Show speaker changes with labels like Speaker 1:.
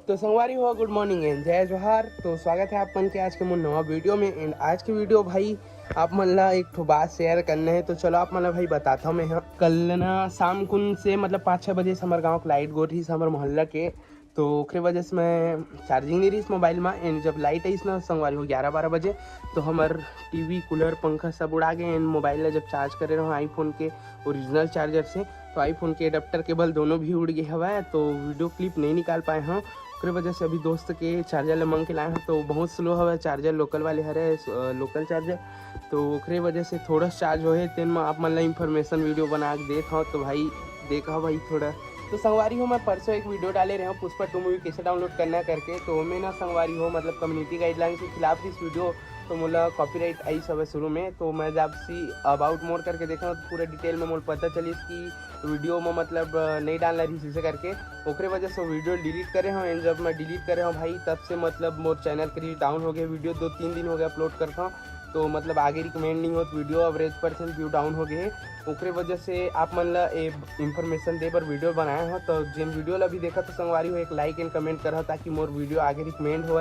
Speaker 1: तो संगवारी हो, गुड मॉर्निंग एंड जय जोहार। तो स्वागत है आप मन के आज के मोर नवा वीडियो में। एंड आज की वीडियो भाई आप मन ला एक ठो बात शेयर करना है। तो चलो आप मन ला भाई बताता हूँ मैं। कल ना शाम कुन से मतलब 5-6 बजे से हमारे गाँव के लाइट गो रही हमारे मोहल्ला के। तो ओकरे वजह से मैं चार्जिंग नहीं रही मोबाइल में। एंड जब लाइट आई ना संगवारी हो 11-12 बजे तो हमार टीवी कूलर पंखा सब उड़ा गए। एंड मोबाइल ला जब चार्ज करे रहो आईफोन के ओरिजिनल चार्जर से तो आईफोन के एडाप्टर केबल दोनों भी उड़ गए हवा। तो वीडियो क्लिप नहीं निकाल पाए हैं। उसके वजह से अभी दोस्त के चार्जर ले मंग के लाए हैं तो बहुत स्लो है चार्जर, लोकल वाले हरे लोकल चार्जर। तो ओकरे वजह से थोड़ा चार्ज हो है तेन में आप मन ला इन्फॉर्मेशन वीडियो बना के देख हूँ। तो भाई देखा भाई थोड़ा। तो संगवारी हो मैं परसों एक वीडियो डाले रहे हूँ पुष्पा 2 मूवी कैसे डाउनलोड करना करके। तो मैं ना संगवारी हो मतलब कम्युनिटी गाइडलाइन के खिलाफ इस वीडियो तो मोला कॉपीराइट आई सब है शुरू में। तो मैं जब सी अबाउट मोर करके देखा तो पूरे डिटेल में मोल पता चली कि वीडियो में मतलब नहीं डालना रही इसे करके ओकरे वजह से वीडियो डिलीट करे हूँ। एंड जब मैं डिलीट करे हूँ भाई तब से मतलब मोर चैनल के डाउन हो गया। वीडियो 2-3 दिन हो गया अपलोड करता हूँ तो मतलब आगे रिकमेंड नहीं होता वीडियो, एवरेज % व्यू डाउन हो गए। ओकरे वजह से आप मन ला इन्फॉर्मेशन दे पर वीडियो बनाया हो। तो जिन वीडियो ला भी देखा तो संगवारी हो एक लाइक एंड कमेंट करा ताकि मोर वीडियो आगे रिकमेंड हो।